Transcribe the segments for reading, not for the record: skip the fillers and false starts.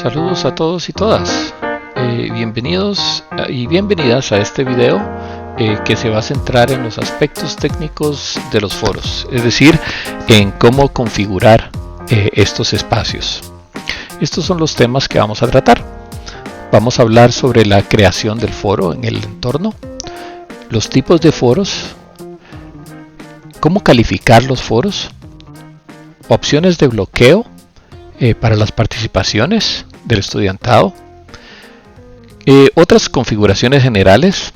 Saludos a todos y todas. Bienvenidos y bienvenidas a este video que se va a centrar en los aspectos técnicos de los foros, es decir, en cómo configurar estos espacios. Estos son los temas que vamos a tratar. Vamos a hablar sobre la creación del foro en el entorno, los tipos de foros, cómo calificar los foros, opciones de bloqueo para las participaciones del estudiantado, otras configuraciones generales,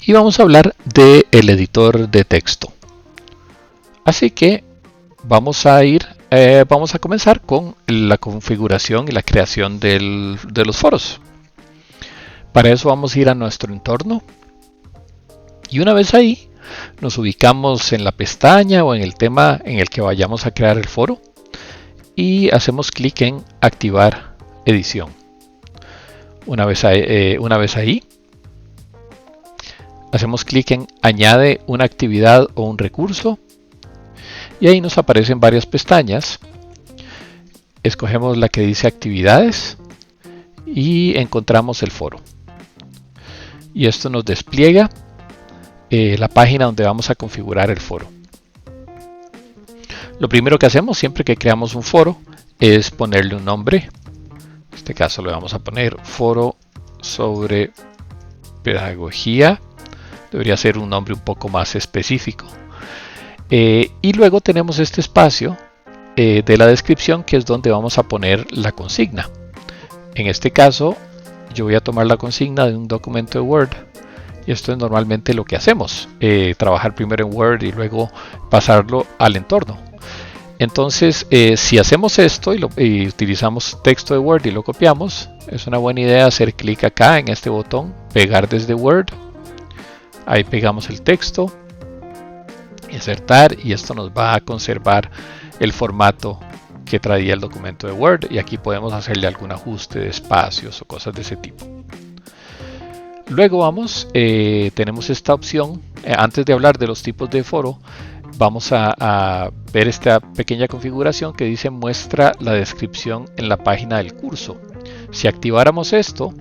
y vamos a hablar del editor de texto. Así que vamos a comenzar con la configuración y la creación de los foros. Para eso vamos a ir a nuestro entorno y una vez ahí nos ubicamos en la pestaña o en el tema en el que vayamos a crear el foro y hacemos clic en activar edición. Una vez ahí hacemos clic en añade una actividad o un recurso y ahí nos aparecen varias pestañas. Escogemos la que dice actividades y encontramos el foro, y esto nos despliega la página donde vamos a configurar el foro. Lo primero que hacemos siempre que creamos un foro es ponerle un nombre. En este caso le vamos a poner foro sobre pedagogía. Debería ser un nombre un poco más específico. Y luego tenemos este espacio de la descripción, que es donde vamos a poner la consigna. En este caso yo voy a tomar la consigna de un documento de Word. Y esto es normalmente lo que hacemos, trabajar primero en Word y luego pasarlo al entorno. Entonces, si hacemos esto y utilizamos texto de Word y lo copiamos, es una buena idea hacer clic acá en este botón, pegar desde Word. Ahí pegamos el texto, insertar, y esto nos va a conservar el formato que traía el documento de Word, y aquí podemos hacerle algún ajuste de espacios o cosas de ese tipo. Luego tenemos esta opción. Antes de hablar de los tipos de foro, vamos a ver esta pequeña configuración que dice muestra la descripción en la página del curso. Si activáramos esto,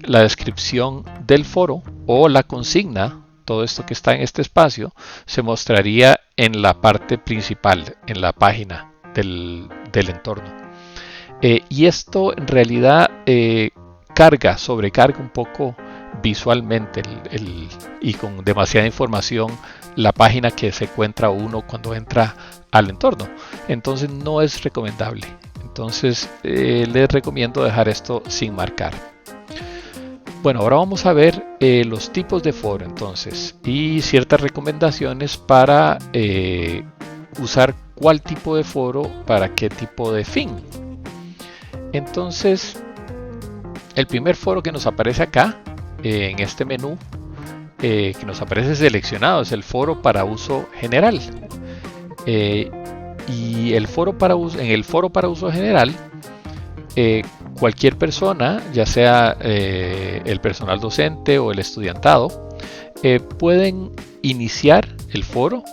la descripción del foro o la consigna, todo esto que está en este espacio, se mostraría en la parte principal, en la página del entorno. Y esto en realidad sobrecarga un poco visualmente y con demasiada información la página que se encuentra uno cuando entra al entorno. Entonces no es recomendable. Entonces les recomiendo dejar esto sin marcar. Bueno, ahora vamos a ver los tipos de foro entonces y ciertas recomendaciones para usar cuál tipo de foro para qué tipo de fin. Entonces, el primer foro que nos aparece acá en este menú que nos aparece seleccionado es el foro para uso general, y en el foro para uso general cualquier persona, ya sea el personal docente o el estudiantado, pueden iniciar el foro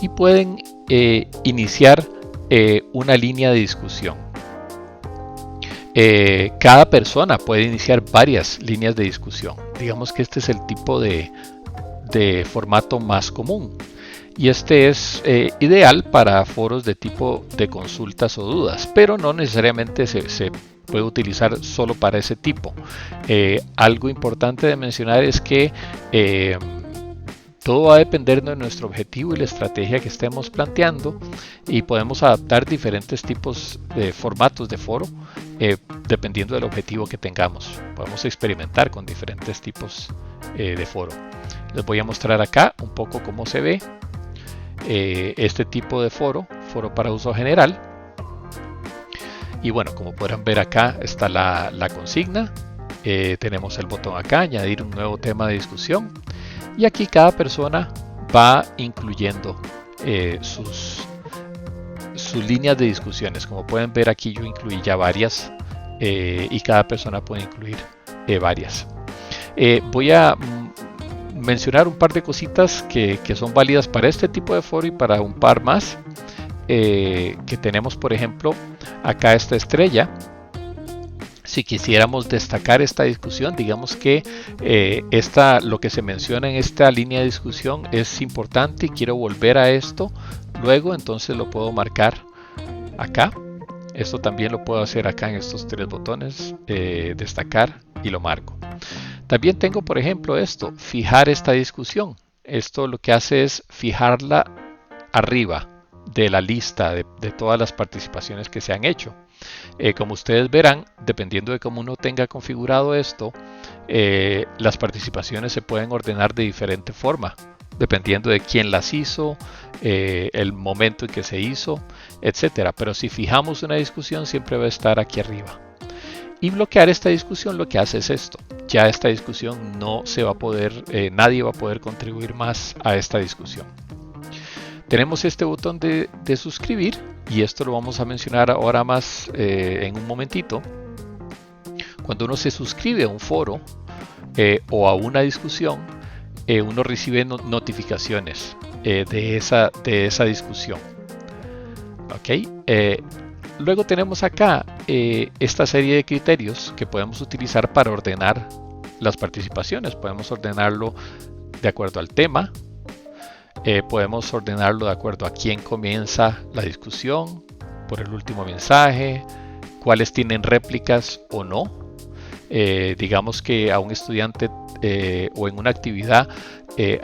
y pueden iniciar una línea de discusión. Cada persona puede iniciar varias líneas de discusión. Digamos que este es el tipo de formato más común, y este es ideal para foros de tipo de consultas o dudas, pero no necesariamente se puede utilizar solo para ese tipo. Algo importante de mencionar es que todo va a depender de nuestro objetivo y la estrategia que estemos planteando, y podemos adaptar diferentes tipos de formatos de foro dependiendo del objetivo que tengamos. Podemos experimentar con diferentes tipos de foro. Les voy a mostrar acá un poco cómo se ve este tipo de foro para uso general. Y bueno, como podrán ver acá está la consigna. Tenemos el botón acá, añadir un nuevo tema de discusión. Y aquí cada persona va incluyendo sus líneas de discusiones. Como pueden ver aquí yo incluí ya varias, y cada persona puede incluir varias. Voy a mencionar un par de cositas que son válidas para este tipo de foro y para un par más que tenemos. Por ejemplo, acá esta estrella Si quisiéramos destacar esta discusión, digamos que lo que se menciona en esta línea de discusión es importante y quiero volver a esto luego, entonces lo puedo marcar acá. Esto también lo puedo hacer acá en estos tres botones, destacar, y lo marco. También tengo, por ejemplo, esto, fijar esta discusión. Esto lo que hace es fijarla arriba de la lista de todas las participaciones que se han hecho. Como ustedes verán, dependiendo de cómo uno tenga configurado esto, las participaciones se pueden ordenar de diferente forma, dependiendo de quién las hizo, el momento en que se hizo, etcétera. Pero si fijamos una discusión, siempre va a estar aquí arriba. Y bloquear esta discusión lo que hace es esto. Ya esta discusión no se va a poder, nadie va a poder contribuir más a esta discusión. Tenemos este botón de suscribir, y esto lo vamos a mencionar ahora más en un momentito. Cuando uno se suscribe a un foro o a una discusión, uno recibe notificaciones de esa discusión. ¿Okay? Luego tenemos acá esta serie de criterios que podemos utilizar para ordenar las participaciones. Podemos ordenarlo de acuerdo al tema. Podemos ordenarlo de acuerdo a quién comienza la discusión, por el último mensaje, cuáles tienen réplicas o no. Digamos que a un estudiante o en una actividad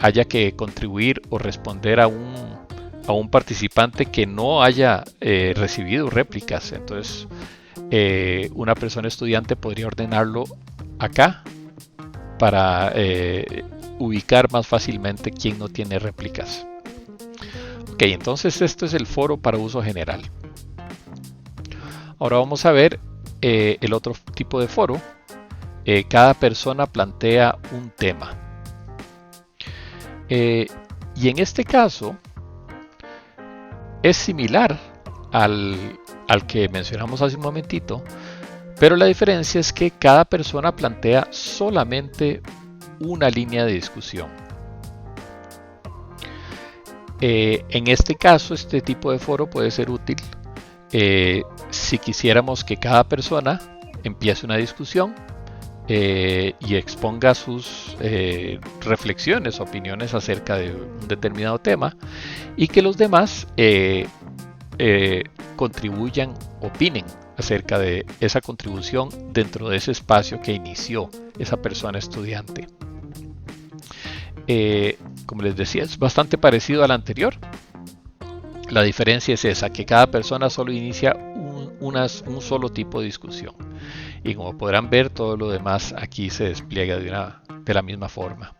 haya que contribuir o responder a un participante que no haya recibido réplicas. Entonces, una persona estudiante podría ordenarlo acá para ubicar más fácilmente quién no tiene réplicas. Ok, entonces esto es el foro para uso general. Ahora vamos a ver el otro tipo de foro. Cada persona plantea un tema. Y en este caso es similar al que mencionamos hace un momentito, pero la diferencia es que cada persona plantea solamente una línea de discusión. En este caso, este tipo de foro puede ser útil si quisiéramos que cada persona empiece una discusión y exponga sus reflexiones, opiniones acerca de un determinado tema, y que los demás contribuyan, opinen acerca de esa contribución dentro de ese espacio que inició esa persona estudiante. Como les decía, es bastante parecido al anterior. La diferencia es esa, que cada persona solo inicia un solo tipo de discusión. Y como podrán ver, todo lo demás aquí se despliega de la misma forma.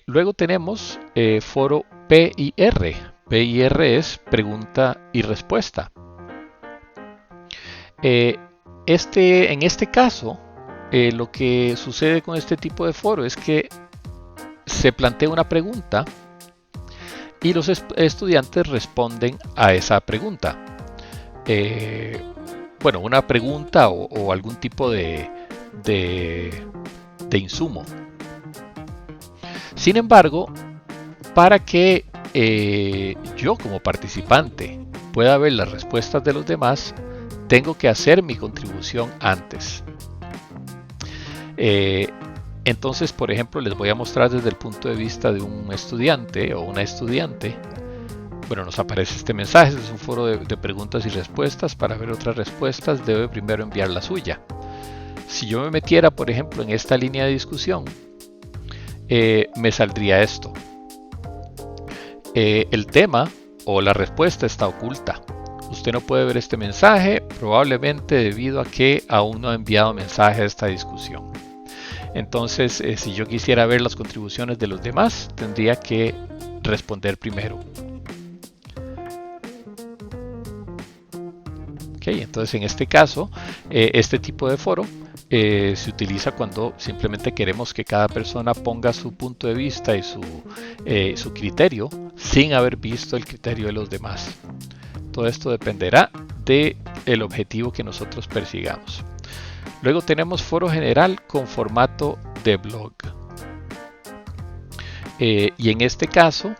Luego tenemos foro PIR. PIR es pregunta y respuesta. En este caso, lo que sucede con este tipo de foro es que se plantea una pregunta y los estudiantes responden a esa pregunta. Bueno, una pregunta o algún tipo de insumo. Sin embargo, para que yo como participante pueda ver las respuestas de los demás, tengo que hacer mi contribución antes. Entonces, por ejemplo, les voy a mostrar desde el punto de vista de un estudiante o una estudiante. Bueno, nos aparece este mensaje, es un foro de preguntas y respuestas. Para ver otras respuestas, debe primero enviar la suya. Si yo me metiera, por ejemplo, en esta línea de discusión, me saldría esto. El tema o la respuesta está oculta. Usted no puede ver este mensaje, probablemente debido a que aún no ha enviado mensaje a esta discusión. Entonces, si yo quisiera ver las contribuciones de los demás, tendría que responder primero. Ok, entonces en este caso, este tipo de foro se utiliza cuando simplemente queremos que cada persona ponga su punto de vista y su criterio sin haber visto el criterio de los demás. Todo esto dependerá del objetivo que nosotros persigamos. Luego tenemos foro general con formato de blog. Y en este caso,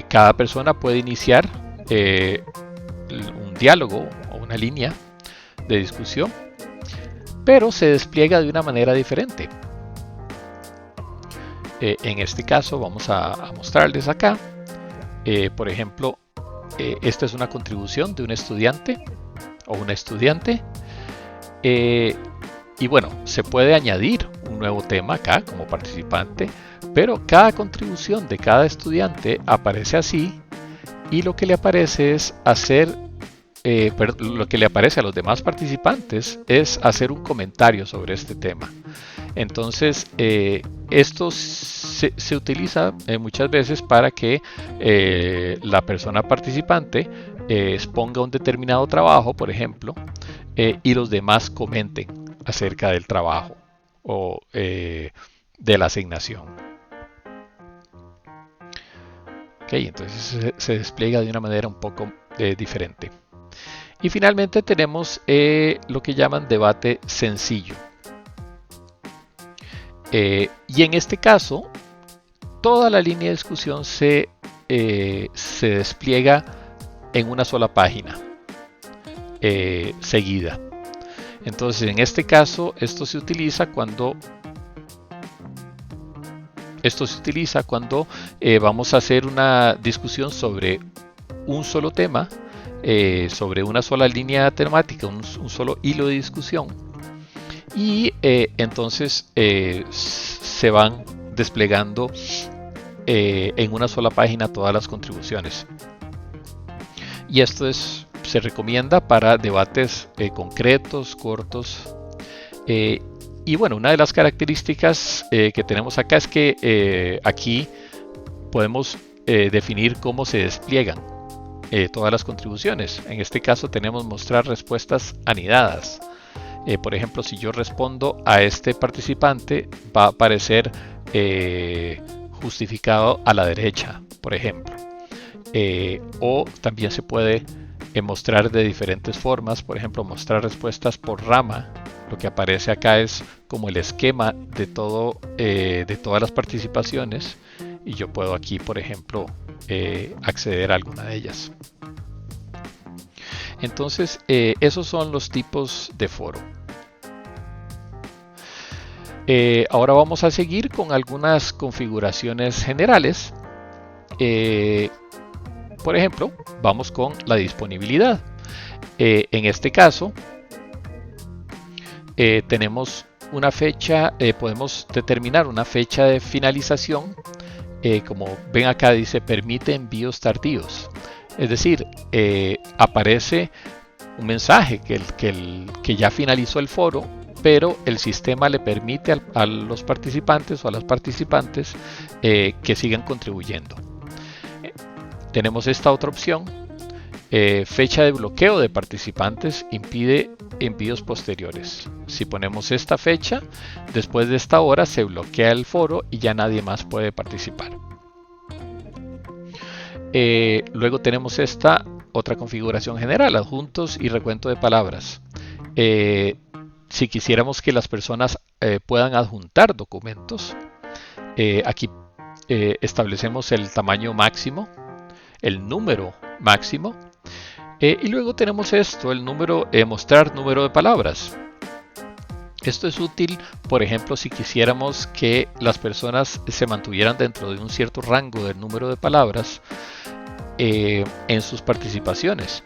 cada persona puede iniciar un diálogo o una línea de discusión, pero se despliega de una manera diferente. En este caso vamos a mostrarles acá, por ejemplo, esta es una contribución de un estudiante o una estudiante, y bueno, se puede añadir un nuevo tema acá como participante, pero cada contribución de cada estudiante aparece así, y lo que le aparece es lo que le aparece a los demás participantes es hacer un comentario sobre este tema. Entonces, esto se utiliza muchas veces para que la persona participante exponga un determinado trabajo, por ejemplo, y los demás comenten acerca del trabajo o de la asignación. Ok, entonces se despliega de una manera un poco diferente. Y finalmente tenemos lo que llaman debate sencillo. Y en este caso, toda la línea de discusión se despliega en una sola página seguida. Entonces, en este caso, esto se utiliza cuando vamos a hacer una discusión sobre un solo tema, sobre una sola línea temática, un solo hilo de discusión. Y entonces se van desplegando en una sola página todas las contribuciones. Y esto se recomienda para debates concretos, cortos. Y bueno, una de las características que tenemos acá es que aquí podemos definir cómo se despliegan todas las contribuciones. En este caso tenemos mostrar respuestas anidadas. Por ejemplo, si yo respondo a este participante, va a aparecer justificado a la derecha, por ejemplo. O también se puede mostrar de diferentes formas, por ejemplo, mostrar respuestas por rama. Lo que aparece acá es como el esquema de todas las participaciones, y yo puedo aquí, por ejemplo, acceder a alguna de ellas. Entonces, esos son los tipos de foro. Ahora vamos a seguir con algunas configuraciones generales. Por ejemplo, vamos con la disponibilidad. En este caso, tenemos una fecha, podemos determinar una fecha de finalización. Como ven acá dice, permite envíos tardíos. Es decir, aparece un mensaje que ya finalizó el foro, pero el sistema le permite a los participantes o a las participantes que sigan contribuyendo. Tenemos esta otra opción, fecha de bloqueo de participantes impide envíos posteriores. Si ponemos esta fecha, después de esta hora se bloquea el foro y ya nadie más puede participar. Luego tenemos esta otra configuración general, adjuntos y recuento de palabras. Si quisiéramos que las personas puedan adjuntar documentos, aquí establecemos el tamaño máximo, el número máximo, y luego tenemos esto, el número, mostrar número de palabras. Esto es útil, por ejemplo, si quisiéramos que las personas se mantuvieran dentro de un cierto rango del número de palabras en sus participaciones.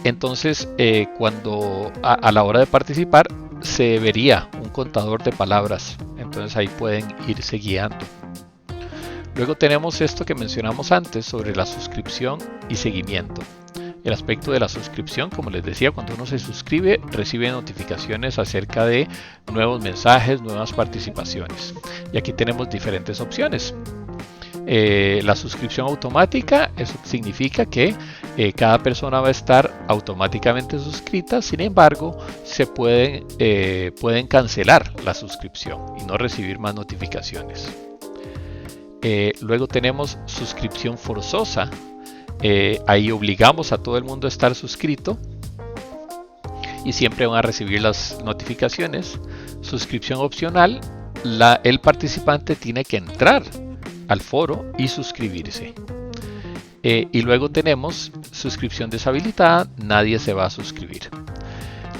Entonces, cuando a la hora de participar, se vería un contador de palabras. Entonces ahí pueden irse guiando. Luego tenemos esto que mencionamos antes sobre la suscripción y seguimiento. El aspecto de la suscripción, como les decía, cuando uno se suscribe, recibe notificaciones acerca de nuevos mensajes, nuevas participaciones. Y aquí tenemos diferentes opciones. La suscripción automática, eso significa que cada persona va a estar automáticamente suscrita. Sin embargo, se pueden cancelar la suscripción y no recibir más notificaciones. Luego tenemos suscripción forzosa. Ahí obligamos a todo el mundo a estar suscrito y siempre van a recibir las notificaciones. Suscripción opcional, el participante tiene que entrar al foro y suscribirse. Y luego tenemos suscripción deshabilitada, nadie se va a suscribir.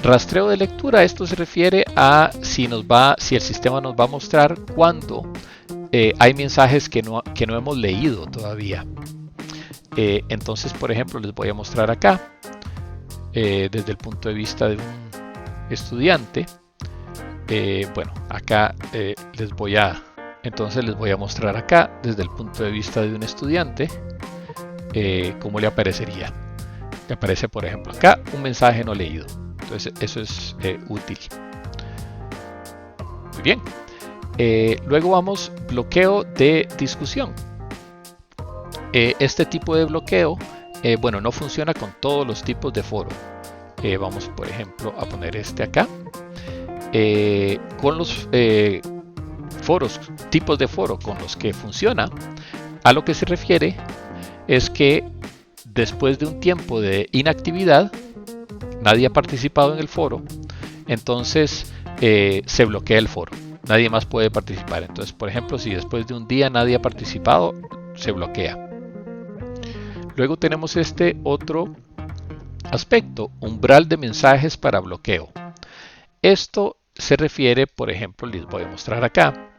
Rastreo de lectura, esto se refiere a si el sistema nos va a mostrar cuando hay mensajes que no hemos leído todavía. Entonces, por ejemplo, les voy a mostrar acá, desde el punto de vista de un estudiante. Bueno, acá entonces les voy a mostrar acá, desde el punto de vista de un estudiante, cómo le aparecería. Le aparece, por ejemplo, acá un mensaje no leído. Entonces eso es útil. Muy bien. Luego vamos, bloqueo de discusión. Este tipo de bloqueo, bueno, no funciona con todos los tipos de foro. Vamos, por ejemplo, a poner este acá. Con los tipos de foro con los que funciona, a lo que se refiere es que después de un tiempo de inactividad, nadie ha participado en el foro, entonces se bloquea el foro. Nadie más puede participar. Entonces, por ejemplo, si después de un día nadie ha participado, se bloquea. Luego tenemos este otro aspecto, umbral de mensajes para bloqueo. Esto se refiere, por ejemplo, les voy a mostrar acá.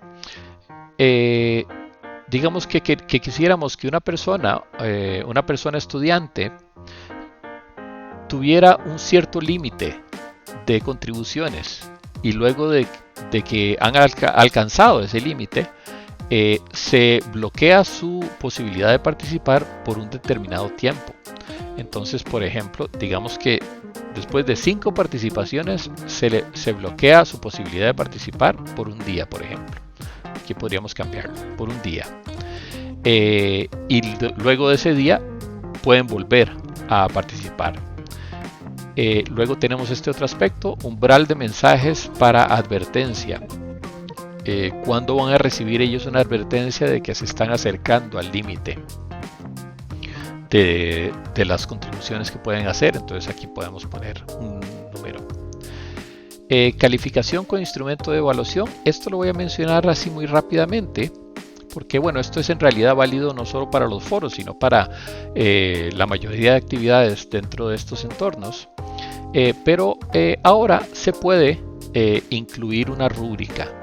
Digamos que quisiéramos que una persona estudiante tuviera un cierto límite de contribuciones y luego de que han alcanzado ese límite, se bloquea su posibilidad de participar por un determinado tiempo. Entonces, por ejemplo, digamos que después de 5 participaciones se bloquea su posibilidad de participar por un día, por ejemplo. Aquí podríamos cambiarlo por un día. Y luego de ese día pueden volver a participar. Luego tenemos este otro aspecto, umbral de mensajes para advertencia. ¿Cuándo van a recibir ellos una advertencia de que se están acercando al límite de las contribuciones que pueden hacer? Entonces aquí podemos poner un número. Calificación con instrumento de evaluación. Esto lo voy a mencionar así muy rápidamente, porque bueno, esto es en realidad válido no solo para los foros, sino para la mayoría de actividades dentro de estos entornos. Pero ahora se puede incluir una rúbrica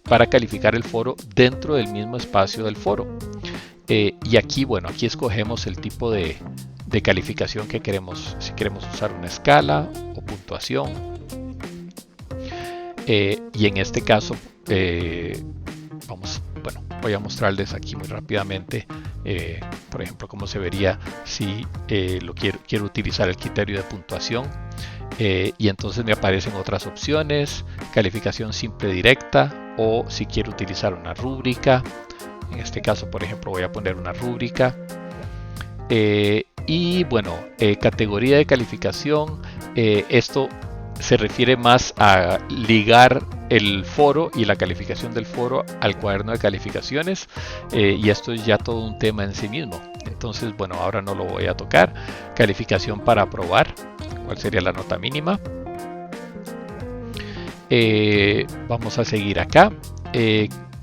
para calificar el foro dentro del mismo espacio del foro. Y aquí, bueno, aquí escogemos el tipo de calificación que queremos, si queremos usar una escala o puntuación. Y en este caso, voy a mostrarles aquí muy rápidamente, por ejemplo, cómo se vería si quiero utilizar el criterio de puntuación. Y entonces me aparecen otras opciones, calificación simple directa, o si quiero utilizar una rúbrica. En este caso, por ejemplo, voy a poner una rúbrica. Y bueno, categoría de calificación, esto se refiere más a ligar el foro y la calificación del foro al cuaderno de calificaciones, y esto es ya todo un tema en sí mismo. Entonces, bueno, ahora no lo voy a tocar. Calificación para aprobar, ¿cuál sería la nota mínima? Vamos a seguir acá.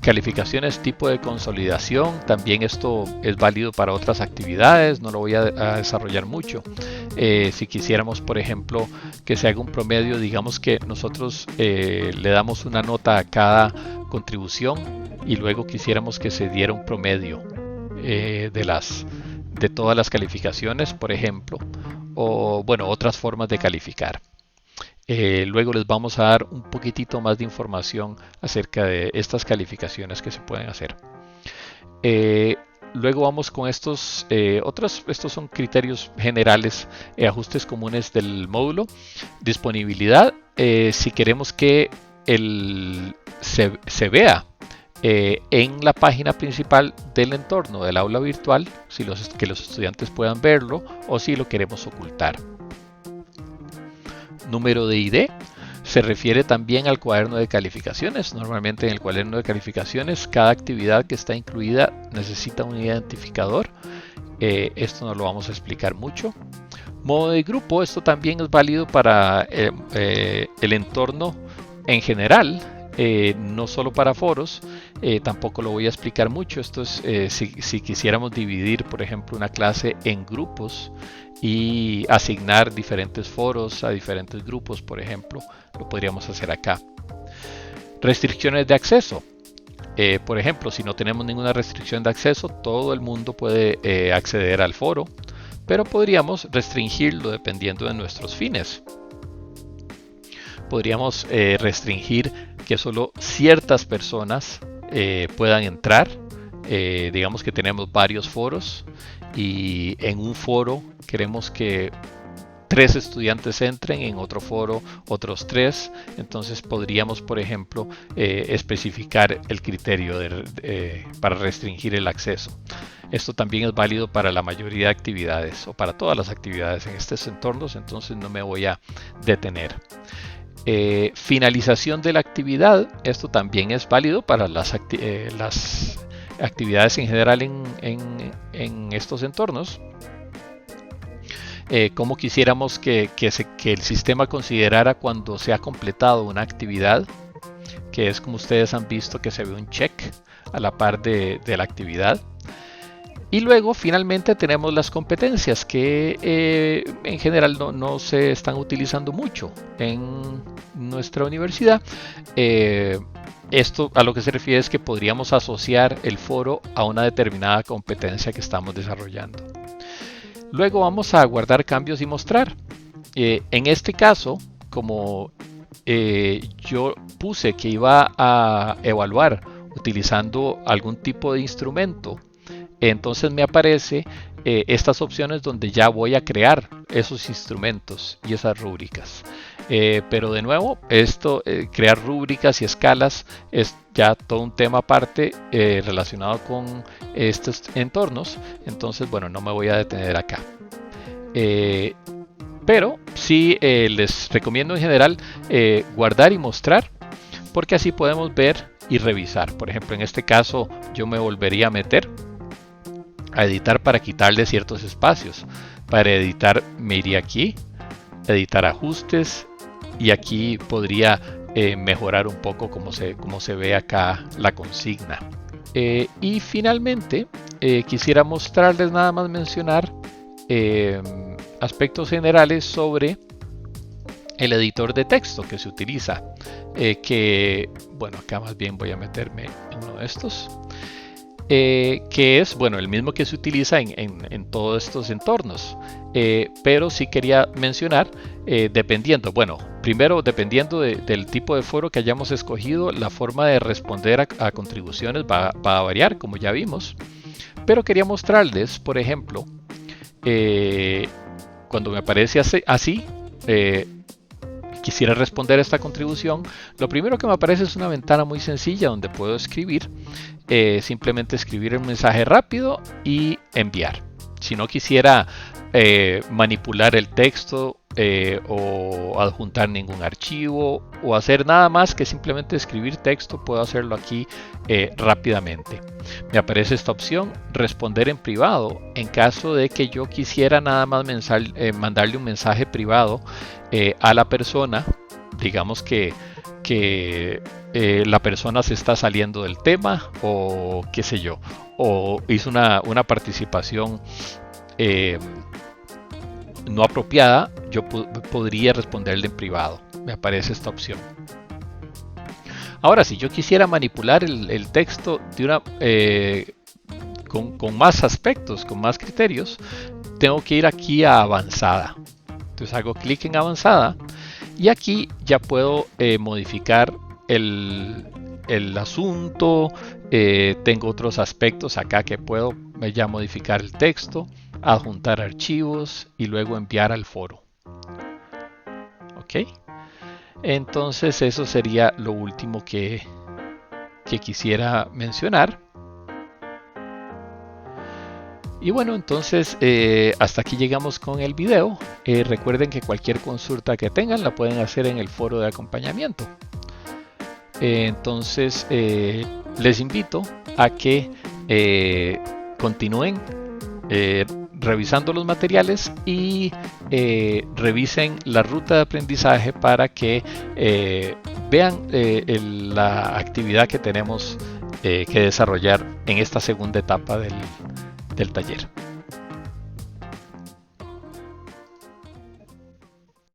Calificaciones tipo de consolidación, también esto es válido para otras actividades, no lo voy a desarrollar mucho. Si quisiéramos, por ejemplo, que se haga un promedio, digamos que nosotros le damos una nota a cada contribución y luego quisiéramos que se diera un promedio de todas las calificaciones, por ejemplo, o bueno, otras formas de calificar. Luego les vamos a dar un poquitito más de información acerca de estas calificaciones que se pueden hacer. Luego vamos con estos estos son criterios generales, ajustes comunes del módulo. Disponibilidad, si queremos que se vea en la página principal del entorno del aula virtual, que los estudiantes puedan verlo, o si lo queremos ocultar. Número de ID se refiere también al cuaderno de calificaciones. Normalmente en el cuaderno de calificaciones cada actividad que está incluida necesita un identificador. Esto no lo vamos a explicar mucho. Modo de grupo, esto también es válido para el entorno en general, no solo para foros. tampoco lo voy a explicar mucho. Esto es si quisiéramos dividir, por ejemplo, una clase en grupos y asignar diferentes foros a diferentes grupos, por ejemplo, lo podríamos hacer acá. Restricciones de acceso. Por ejemplo, si no tenemos ninguna restricción de acceso, todo el mundo puede acceder al foro, pero podríamos restringirlo dependiendo de nuestros fines. Podríamos restringir que solo ciertas personas puedan entrar. Digamos que tenemos varios foros y en un foro queremos que 3 estudiantes entren, en otro foro otros 3. Entonces podríamos, por ejemplo, especificar el criterio para restringir el acceso. Esto también es válido para la mayoría de actividades o para todas las actividades en estos entornos, entonces no me voy a detener. Finalización de la actividad. Esto también es válido para las actividades en general en estos entornos. Como quisiéramos que el sistema considerara cuando se ha completado una actividad, que es como ustedes han visto que se ve un check a la par de la actividad. Y luego finalmente tenemos las competencias que en general no se están utilizando mucho en nuestra universidad. Esto a lo que se refiere es que podríamos asociar el foro a una determinada competencia que estamos desarrollando. Luego vamos a guardar cambios y mostrar. En este caso, como yo puse que iba a evaluar utilizando algún tipo de instrumento, entonces me aparece estas opciones donde ya voy a crear esos instrumentos y esas rúbricas. Pero de nuevo, crear rúbricas y escalas es ya todo un tema aparte relacionado con estos entornos. Entonces, bueno, no me voy a detener acá. Pero sí les recomiendo en general guardar y mostrar, porque así podemos ver y revisar. Por ejemplo, en este caso yo me volvería a meter a editar para quitarle ciertos espacios. Para editar me iría aquí, editar ajustes, y aquí podría mejorar un poco como se ve acá la consigna. Y finalmente quisiera mostrarles, nada más mencionar aspectos generales sobre el editor de texto que se utiliza, bueno, acá más bien voy a meterme en uno de estos, que es, bueno, el mismo que se utiliza en todos estos entornos, pero sí quería mencionar, dependiendo, bueno, primero dependiendo del tipo de foro que hayamos escogido, la forma de responder a contribuciones va a variar, como ya vimos, pero quería mostrarles, por ejemplo, cuando me aparece así, quisiera responder a esta contribución, lo primero que me aparece es una ventana muy sencilla donde puedo escribir, simplemente escribir un mensaje rápido y enviar. Si no quisiera manipular el texto o adjuntar ningún archivo o hacer nada más que simplemente escribir texto, puedo hacerlo aquí rápidamente. Me aparece esta opción, responder en privado, en caso de que yo quisiera nada más mandarle un mensaje privado a la persona. Digamos que la persona se está saliendo del tema, o qué sé yo, o hizo una participación no apropiada, yo podría responderle en privado. Me aparece esta opción. Ahora, si yo quisiera manipular el texto con más aspectos, con más criterios, tengo que ir aquí a avanzada. Entonces hago clic en avanzada y aquí ya puedo modificar el asunto. Tengo otros aspectos acá que puedo ya modificar el texto, adjuntar archivos y luego enviar al foro. Ok, entonces eso sería lo último que quisiera mencionar. Y bueno, entonces hasta aquí llegamos con el video. Recuerden que cualquier consulta que tengan la pueden hacer en el foro de acompañamiento. Entonces les invito a que continúen revisando los materiales y revisen la ruta de aprendizaje para que vean la actividad que tenemos que desarrollar en esta segunda etapa del taller.